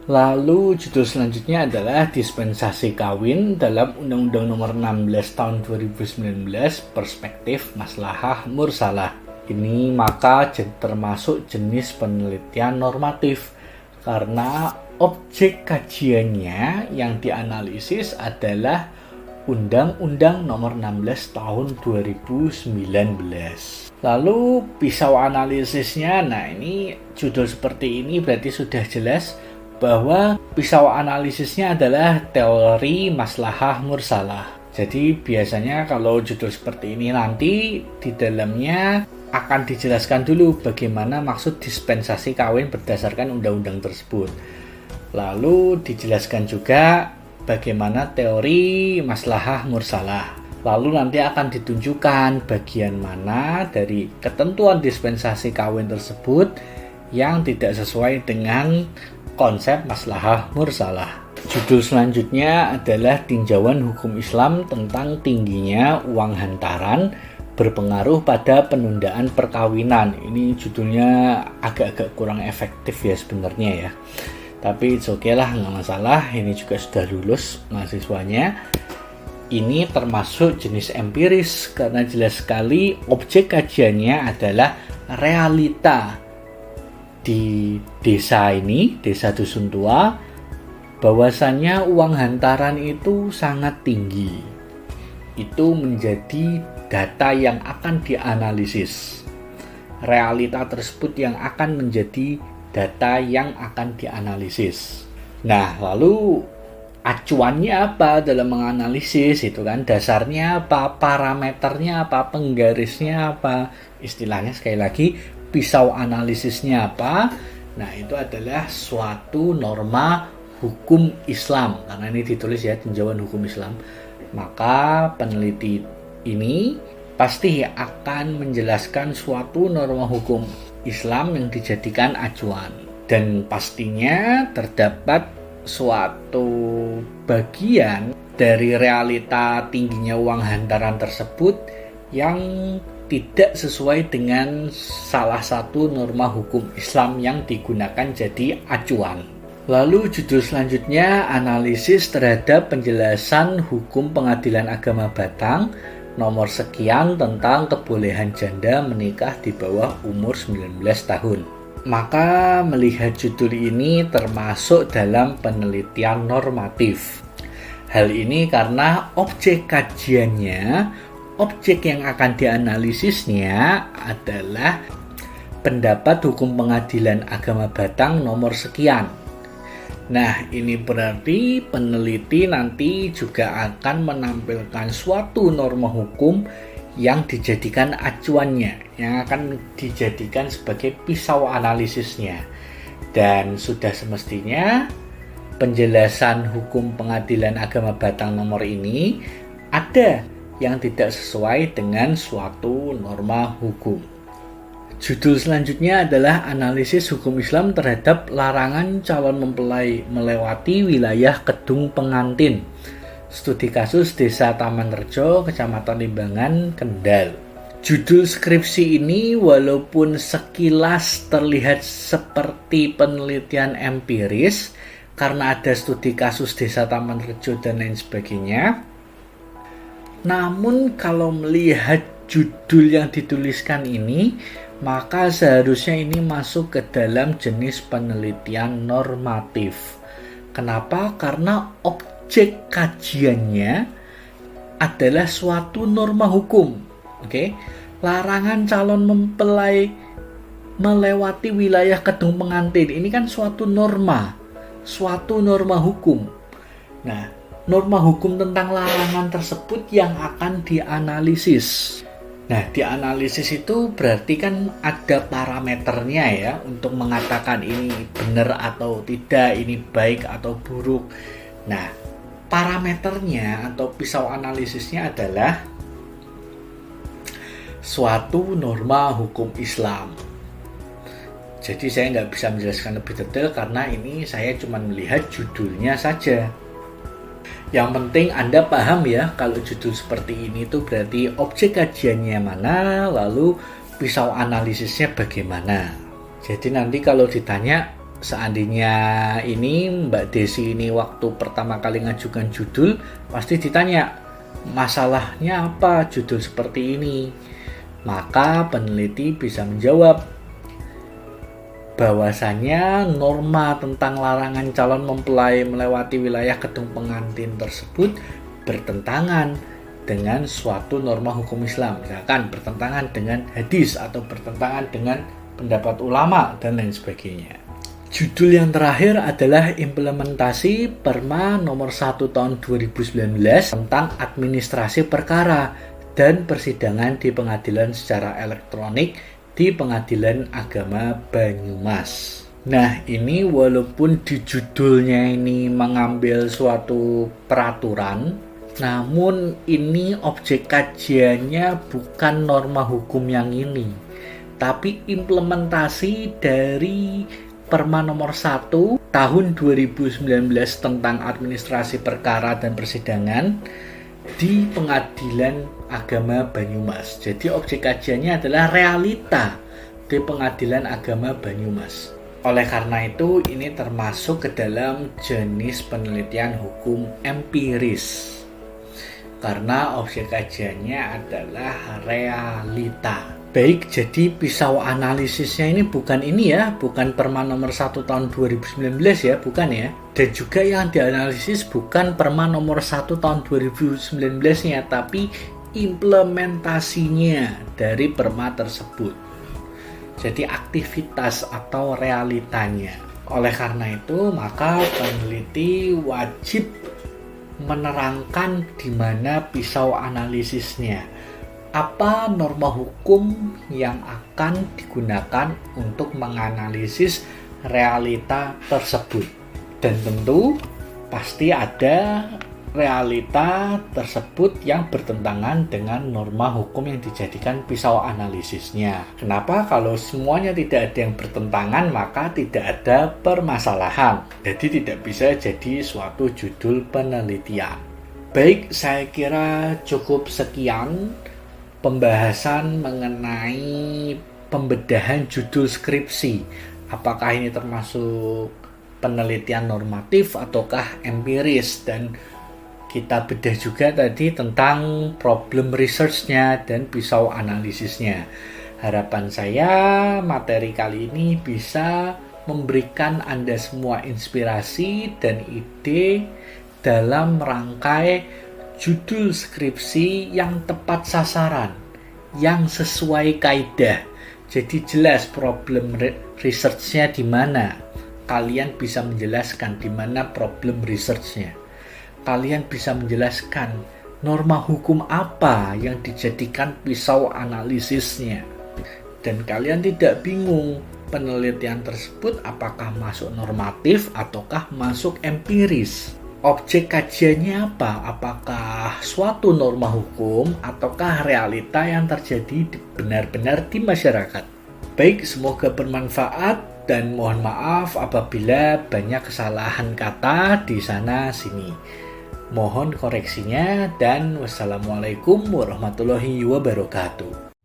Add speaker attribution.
Speaker 1: Lalu judul selanjutnya adalah dispensasi kawin dalam Undang-Undang Nomor 16 Tahun 2019 Perspektif Maslahah Mursalah. Ini maka termasuk jenis penelitian normatif karena objek kajiannya yang dianalisis adalah Undang-Undang Nomor 16 Tahun 2019. Lalu pisau analisisnya, nah ini judul seperti ini berarti sudah jelas bahwa pisau analisisnya adalah teori maslahah mursalah. Jadi biasanya kalau judul seperti ini nanti di dalamnya akan dijelaskan dulu bagaimana maksud dispensasi kawin berdasarkan undang-undang tersebut. Lalu dijelaskan juga bagaimana teori maslahah mursalah. Lalu nanti akan ditunjukkan bagian mana dari ketentuan dispensasi kawin tersebut yang tidak sesuai dengan konsep maslahah mursalah. Judul selanjutnya adalah tinjauan hukum Islam tentang tingginya uang hantaran berpengaruh pada penundaan perkawinan. Ini judulnya agak-agak kurang efektif ya sebenarnya ya. Tapi it's okay lah, nggak masalah. Ini juga sudah lulus mahasiswanya. Ini termasuk jenis empiris karena jelas sekali objek kajiannya adalah realita di desa ini, desa Dusun Tua, bahwasannya uang hantaran itu sangat tinggi. Itu menjadi data yang akan dianalisis. Realita tersebut yang akan menjadi data yang akan dianalisis. Nah, lalu acuannya apa dalam menganalisis itu kan? Dasarnya apa, parameternya apa, penggarisnya apa? Istilahnya sekali lagi pisau analisisnya apa? Nah, itu adalah suatu norma hukum Islam. Karena ini ditulis ya, tinjauan hukum Islam. Maka peneliti ini pasti akan menjelaskan suatu norma hukum Islam yang dijadikan acuan. Dan pastinya terdapat suatu bagian dari realita tingginya uang hantaran tersebut yang tidak sesuai dengan salah satu norma hukum Islam yang digunakan jadi acuan. Lalu judul selanjutnya analisis terhadap penjelasan hukum Pengadilan Agama Batang nomor sekian tentang kebolehan janda menikah di bawah umur 19 tahun. Maka melihat judul ini termasuk dalam penelitian normatif. Hal ini karena objek kajiannya, objek yang akan dianalisisnya adalah pendapat hukum Pengadilan Agama Batang nomor sekian. Nah, ini berarti peneliti nanti juga akan menampilkan suatu norma hukum yang dijadikan acuannya, yang akan dijadikan sebagai pisau analisisnya. Dan sudah semestinya penjelasan hukum Pengadilan Agama Batang nomor ini ada yang tidak sesuai dengan suatu norma hukum. Judul selanjutnya adalah analisis hukum Islam terhadap larangan calon mempelai melewati wilayah Kedung Pengantin. Studi kasus Desa Taman Rejo, Kecamatan Limbangan, Kendal. Judul skripsi ini walaupun sekilas terlihat seperti penelitian empiris karena ada studi kasus Desa Taman Rejo dan lain sebagainya. Namun kalau melihat judul yang dituliskan ini, maka seharusnya ini masuk ke dalam jenis penelitian normatif. Kenapa? Karena objek kajiannya adalah suatu norma hukum. Larangan calon mempelai melewati wilayah Kedung Pengantin ini kan suatu norma hukum. Nah, norma hukum tentang larangan tersebut yang akan dianalisis. Nah, dianalisis itu berarti kan ada parameternya ya untuk mengatakan ini benar atau tidak, ini baik atau buruk. Nah, parameternya atau pisau analisisnya adalah suatu norma hukum Islam. Jadi saya nggak bisa menjelaskan lebih detail karena ini saya cuma melihat judulnya saja. Yang penting Anda paham ya, kalau judul seperti ini tuh berarti objek kajiannya mana, lalu pisau analisisnya bagaimana. Jadi nanti kalau ditanya Seandainya ini Mbak Desi ini waktu pertama kali ngajukan judul, pasti ditanya, masalahnya apa judul seperti ini? Maka peneliti bisa menjawab bahwasanya norma tentang larangan calon mempelai melewati wilayah gedung pengantin tersebut bertentangan dengan suatu norma hukum Islam, misalkan bertentangan dengan hadis atau bertentangan dengan pendapat ulama dan lain sebagainya. Judul yang terakhir adalah implementasi Perma nomor 1 tahun 2019 tentang administrasi perkara dan persidangan di pengadilan secara elektronik di Pengadilan Agama Banyumas. Nah, ini walaupun di judulnya ini mengambil suatu peraturan, namun ini objek kajiannya bukan norma hukum yang ini, tapi implementasi dari Perma nomor 1 tahun 2019 tentang administrasi perkara dan persidangan di Pengadilan Agama Banyumas. Jadi objek kajiannya adalah realita di Pengadilan Agama Banyumas. Oleh karena itu ini termasuk ke dalam jenis penelitian hukum empiris. Karena objek kajiannya adalah realita. Baik, jadi pisau analisisnya ini bukan ini ya, bukan Perma nomor 1 tahun 2019 ya, bukan ya. Dan juga yang dianalisis bukan Perma nomor 1 tahun 2019-nya, tapi implementasinya dari Perma tersebut. Jadi aktivitas atau realitanya. Oleh karena itu, maka peneliti wajib menerangkan di mana pisau analisisnya. Apa norma hukum yang akan digunakan untuk menganalisis realita tersebut. Dan tentu pasti ada realita tersebut yang bertentangan dengan norma hukum yang dijadikan pisau analisisnya. Kenapa? Kalau semuanya tidak ada yang bertentangan, maka tidak ada permasalahan. Jadi tidak bisa jadi suatu judul penelitian. Baik, saya kira cukup sekian pembahasan mengenai pembedahan judul skripsi. Apakah ini termasuk penelitian normatif ataukah empiris, dan kita bedah juga tadi tentang problem research-nya dan pisau analisisnya. Harapan saya materi kali ini bisa memberikan Anda semua inspirasi dan ide dalam merangkai judul skripsi yang tepat sasaran, yang sesuai kaidah. Jadi jelas problem research-nya di mana. Kalian bisa menjelaskan di mana problem research-nya. Kalian bisa menjelaskan norma hukum apa yang dijadikan pisau analisisnya. Dan kalian tidak bingung penelitian tersebut apakah masuk normatif ataukah masuk empiris. Objek kajiannya apa? Apakah suatu norma hukum ataukah realita yang terjadi benar-benar di masyarakat? Baik, semoga bermanfaat dan mohon maaf apabila banyak kesalahan kata di sana sini. Mohon koreksinya dan wassalamualaikum warahmatullahi wabarakatuh.